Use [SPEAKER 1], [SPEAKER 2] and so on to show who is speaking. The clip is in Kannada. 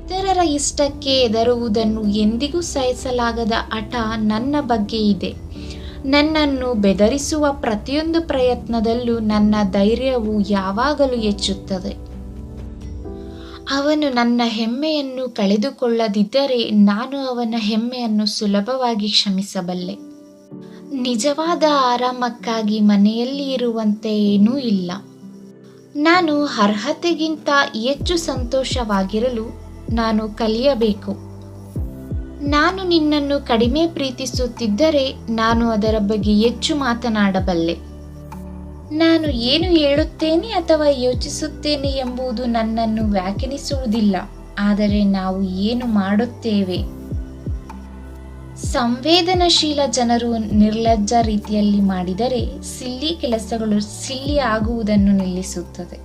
[SPEAKER 1] ಇತರರ ಇಷ್ಟಕ್ಕೆ ಹೆದರುವುದನ್ನು ಎಂದಿಗೂ ಸಹಿಸಲಾಗದ ಹಠ ನನ್ನ ಬಗ್ಗೆ ಇದೆ. ನನ್ನನ್ನು ಬೆದರಿಸುವ ಪ್ರತಿಯೊಂದು ಪ್ರಯತ್ನದಲ್ಲೂ ನನ್ನ ಧೈರ್ಯವು ಯಾವಾಗಲೂ ಹೆಚ್ಚುತ್ತದೆ. ಅವನು ನನ್ನ ಹೆಮ್ಮೆಯನ್ನು ಕಳೆದುಕೊಳ್ಳದಿದ್ದರೆ ನಾನು ಅವನ ಹೆಮ್ಮೆಯನ್ನು ಸುಲಭವಾಗಿ ಕ್ಷಮಿಸಬಲ್ಲೆ. ನಿಜವಾದ ಆರಾಮಕ್ಕಾಗಿ ಮನೆಯಲ್ಲಿ ಇರುವಂತೆ ಏನೂ ಇಲ್ಲ. ನಾನು ಅರ್ಹತೆಗಿಂತ ಹೆಚ್ಚು ಸಂತೋಷವಾಗಿರಲು ನಾನು ಕಲಿಯಬೇಕು. ನಾನು ನಿನ್ನನ್ನು ಕಡಿಮೆ ಪ್ರೀತಿಸುತ್ತಿದ್ದರೆ ನಾನು ಅದರ ಬಗ್ಗೆ ಹೆಚ್ಚು ಮಾತನಾಡಬಲ್ಲೆ. ನಾನು ಏನು ಹೇಳುತ್ತೇನೆ ಅಥವಾ ಯೋಚಿಸುತ್ತೇನೆ ಎಂಬುದು ನನ್ನನ್ನು ವ್ಯಾಖ್ಯಾನಿಸುವುದಿಲ್ಲ, ಆದರೆ ನಾವು ಏನು ಮಾಡುತ್ತೇವೆ. ಸಂವೇದನಶೀಲ ಜನರು ನಿರ್ಲಜ್ಜ ರೀತಿಯಲ್ಲಿ ಮಾಡಿದರೆ ಸಿಲ್ಲಿ ಕೆಲಸಗಳು ಸಿಲ್ಲಿ ಆಗುವುದನ್ನು ನಿಲ್ಲಿಸುತ್ತದೆ.